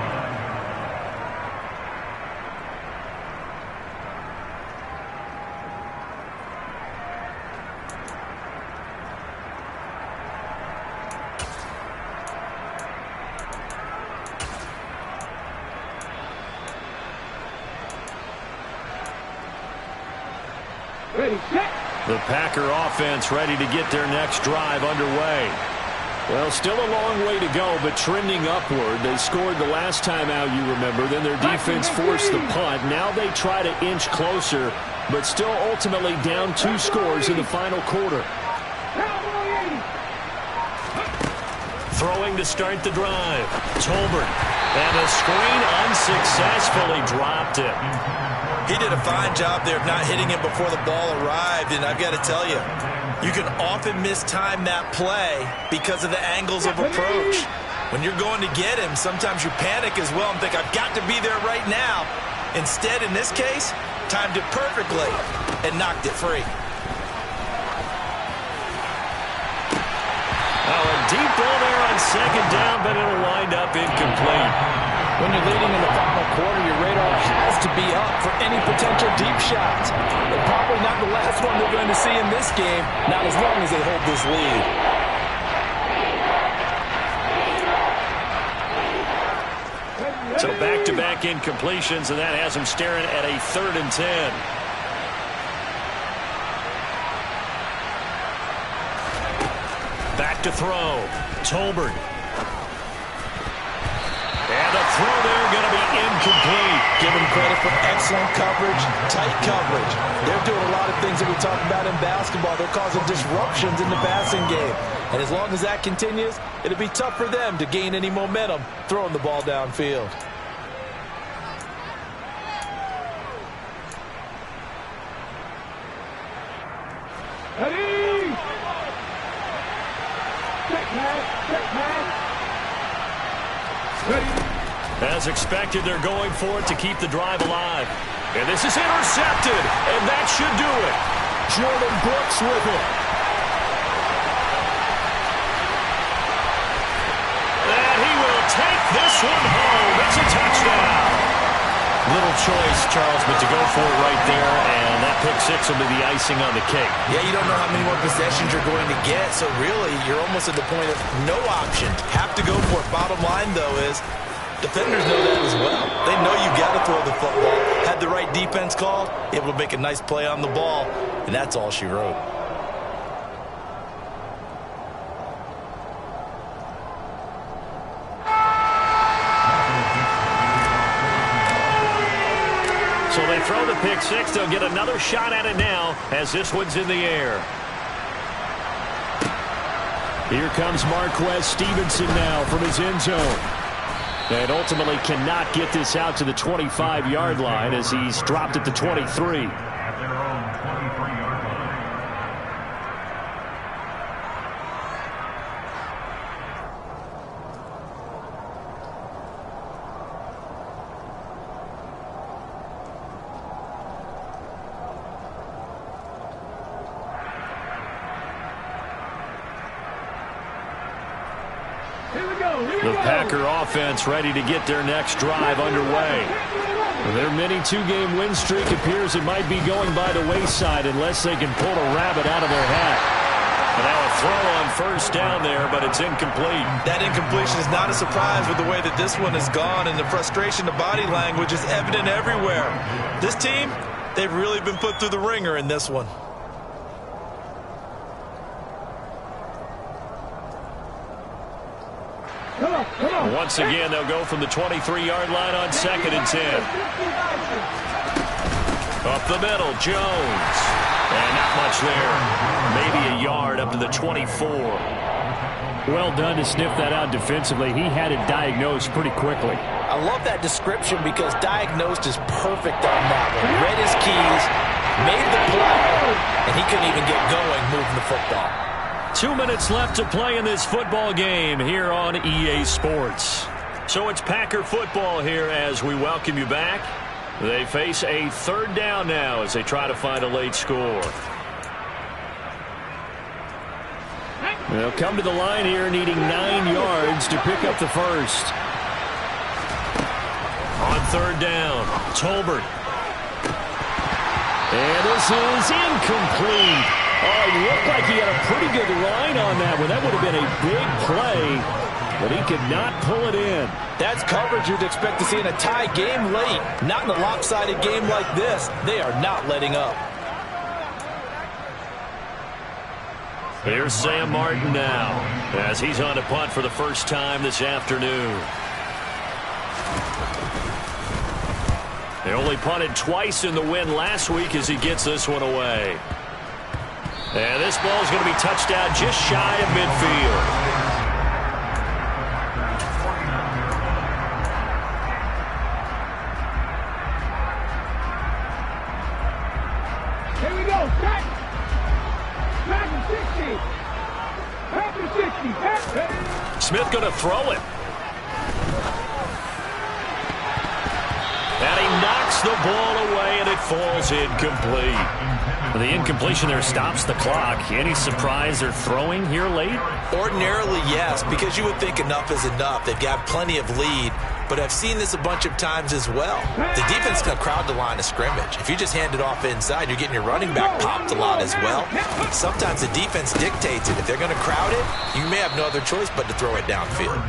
Ready, set. The Packer offense ready to get their next drive underway. Well, still a long way to go, but trending upward. They scored the last time out, you remember. Then their defense forced the punt. Now they try to inch closer, but still ultimately down 2 scores in the final quarter. Throwing to start the drive. Tolbert. And the screen unsuccessfully dropped it. He did a fine job there of not hitting him before the ball arrived, and I've got to tell you, you can often mistime that play because of the angles of approach. When you're going to get him, sometimes you panic as well and think, I've got to be there right now. Instead, in this case, timed it perfectly and knocked it free. Oh, a deep ball there on second down, but it'll wind up incomplete. When you're leading in the final quarter, your radar has to be up for any potential deep shots. And probably not the last one they're going to see in this game, not as long as they hold this lead. So back-to-back incompletions, and that has them staring at a 3rd and 10. Back to throw. Tolbert. And the throw there going to be incomplete. Give them credit for excellent coverage, tight coverage. They're doing a lot of things that we talk about in basketball. They're causing disruptions in the passing game. And as long as that continues, it'll be tough for them to gain any momentum throwing the ball downfield. Ready. Check pass. Check pass. Ready. As expected, they're going for it to keep the drive alive. And this is intercepted, and that should do it. Jordan Brooks with it. And he will take this one home. It's a touchdown. Little choice, Charles, but to go for it right there, and that pick 6 will be the icing on the cake. Yeah, you don't know how many more possessions you're going to get, so really you're almost at the point of no option. Have to go for it. Bottom line, though, is defenders know that as well. They know you got to throw the football. Had the right defense called, able to make a nice play on the ball, and that's all she wrote. So they throw the pick 6. They'll get another shot at it now as this one's in the air. Here comes Marquez Stevenson now from his end zone. And ultimately cannot get this out to the 25-yard line as he's dropped at the 23. The Packer offense ready to get their next drive underway. Their mini 2-game win streak appears it might be going by the wayside unless they can pull a rabbit out of their hat. And now a throw on first down there, but it's incomplete. That incompletion is not a surprise with the way that this one has gone, and the frustration, the body language is evident everywhere. This team, they've really been put through the ringer in this one. Once again, they'll go from the 23-yard line on 2nd and 10. Up the middle, Jones. And not much there. Maybe a yard up to the 24. Well done to sniff that out defensively. He had it diagnosed pretty quickly. I love that description because diagnosed is perfect on that one. Read his keys, made the play, and he couldn't even get going moving the football. 2 minutes left to play in this football game here on EA Sports. So it's Packer football here as we welcome you back. They face a 3rd down now as they try to find a late score. They'll come to the line here needing 9 yards to pick up the first. On 3rd down, Tolbert. And this is incomplete. Oh, it looked like he had a pretty good line on that one. That would have been a big play, but he could not pull it in. That's coverage you'd expect to see in a tie game late. Not in a lopsided game like this. They are not letting up. Here's Sam Martin now as he's on to punt for the first time this afternoon. They only punted twice in the win last week as he gets this one away. And this ball is going to be touched out just shy of midfield. Smith going to throw it. And he knocks the ball away, and it falls incomplete. The incompletion there stops the clock. Any surprise they're throwing here late? Ordinarily, yes, because you would think enough is enough. They've got plenty of lead, but I've seen this a bunch of times as well. The defense can crowd the line of scrimmage. If you just hand it off inside, you're getting your running back popped a lot as well. Sometimes the defense dictates it. If they're going to crowd it, you may have no other choice but to throw it downfield.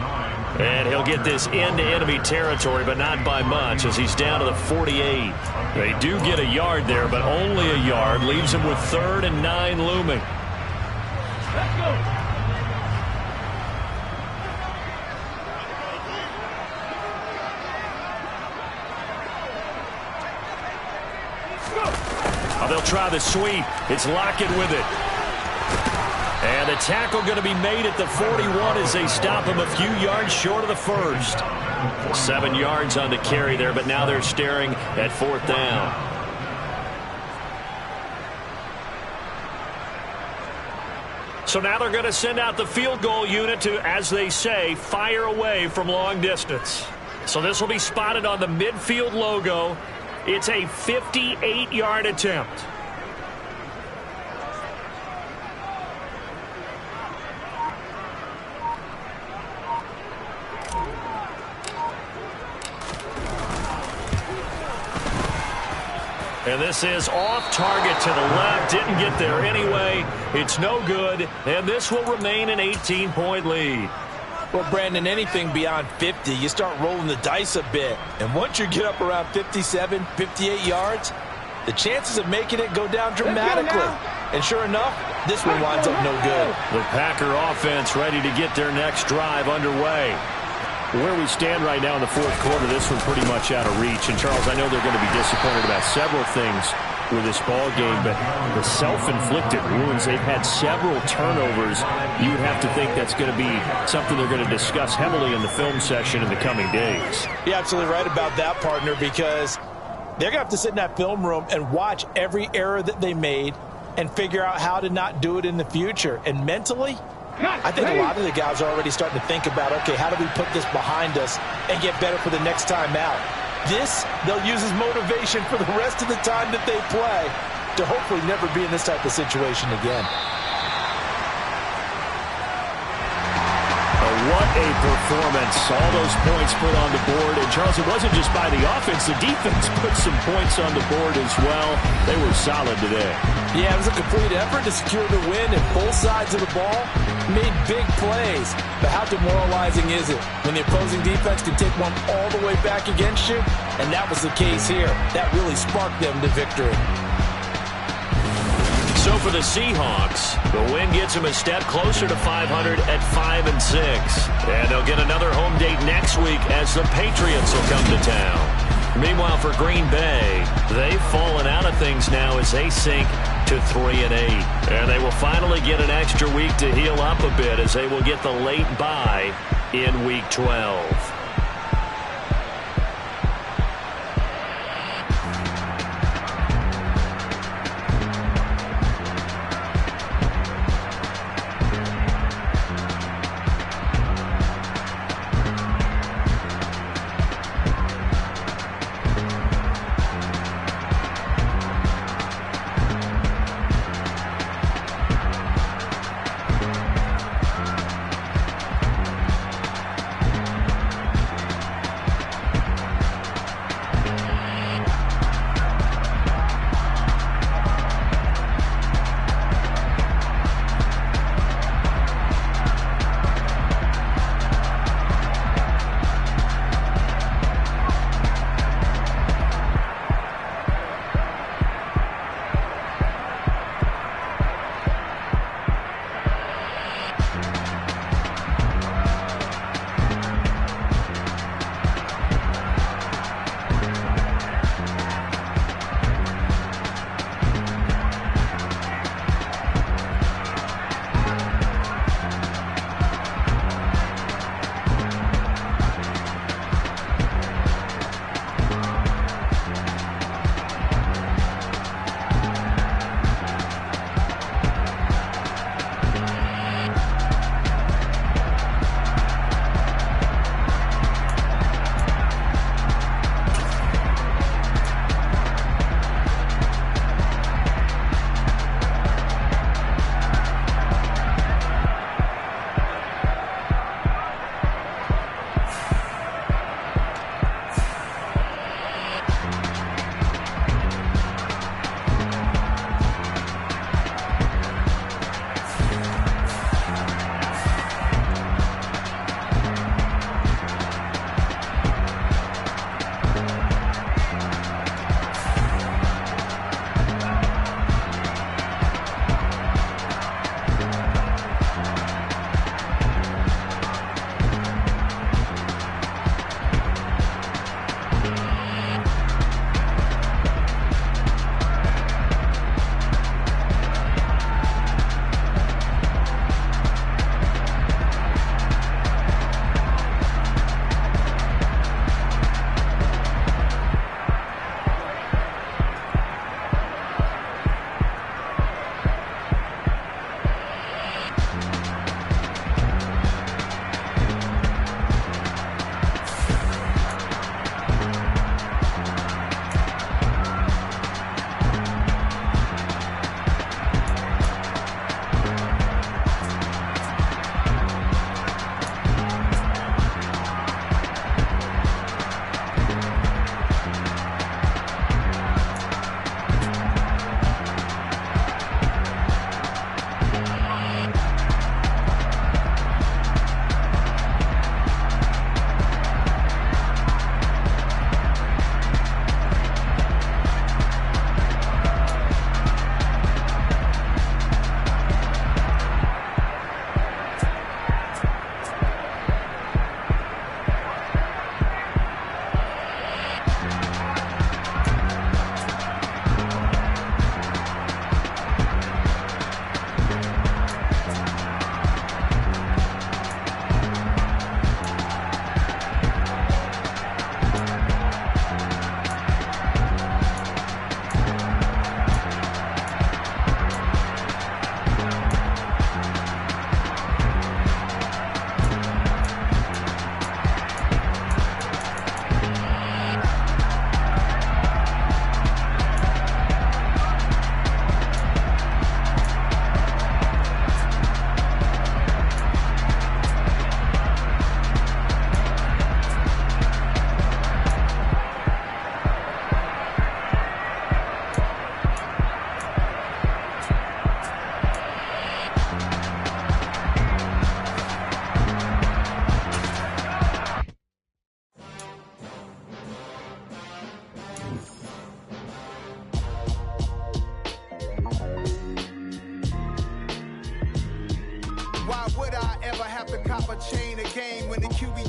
And he'll get this into enemy territory, but not by much, as he's down to the 48. They do get a yard there, but only a yard. Leaves him with 3rd and 9 looming. Let's go. Oh, they'll try the sweep. It's Lockett with it. And the tackle going to be made at the 41 as they stop him a few yards short of the first. 7 yards on the carry there, but now they're staring at 4th down. So now they're going to send out the field goal unit to, as they say, fire away from long distance. So this will be spotted on the midfield logo. It's a 58-yard attempt. And this is off target to the left. Didn't get there anyway. It's no good. And this will remain an 18-point lead. Well, Brandon, anything beyond 50, you start rolling the dice a bit. And once you get up around 57, 58 yards, the chances of making it go down dramatically. And sure enough, this one winds up no good. The Packer offense ready to get their next drive underway. Where we stand right now in the 4th quarter, this one pretty much out of reach. And, Charles, I know they're going to be disappointed about several things with this ball game, but the self-inflicted wounds, they've had several turnovers. You would have to think that's going to be something they're going to discuss heavily in the film session in the coming days. You're absolutely right about that, partner, because they're going to have to sit in that film room and watch every error that they made and figure out how to not do it in the future. And mentally, I think a lot of the guys are already starting to think about, okay, how do we put this behind us and get better for the next time out? This, they'll use as motivation for the rest of the time that they play to hopefully never be in this type of situation again. What a performance. All those points put on the board. And, Charles, it wasn't just by the offense. The defense put some points on the board as well. They were solid today. Yeah, it was a complete effort to secure the win, and both sides of the ball made big plays. But how demoralizing is it when the opposing defense can take one all the way back against you? And that was the case here. That really sparked them to victory. So for the Seahawks, the win gets them a step closer to 500 at 5-6. And they'll get another home date next week as the Patriots will come to town. Meanwhile, for Green Bay, they've fallen out of things now as they sink to 3-8. And they will finally get an extra week to heal up a bit as they will get the late bye in Week 12.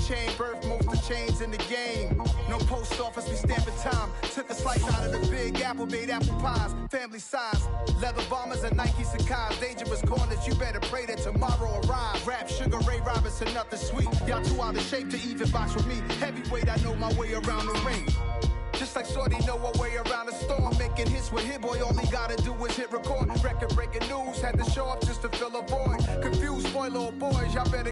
chain, birth most of chains in the game. No post office, we stamping time. Took a slice out of the big apple, made apple pies, family size. Leather bombers and Nike Sacai's. Dangerous corners, you better pray that tomorrow arrives. Rap, Sugar Ray Robinson, nothing sweet. Y'all too out of shape to even box with me. Heavyweight, I know my way around the ring. Just like Shorty know her way around the storm. Making hits with Hit Boy, all he gotta do is hit record. Record breaking news, had to show up just to fill a void. Confused, spoiler boys, y'all better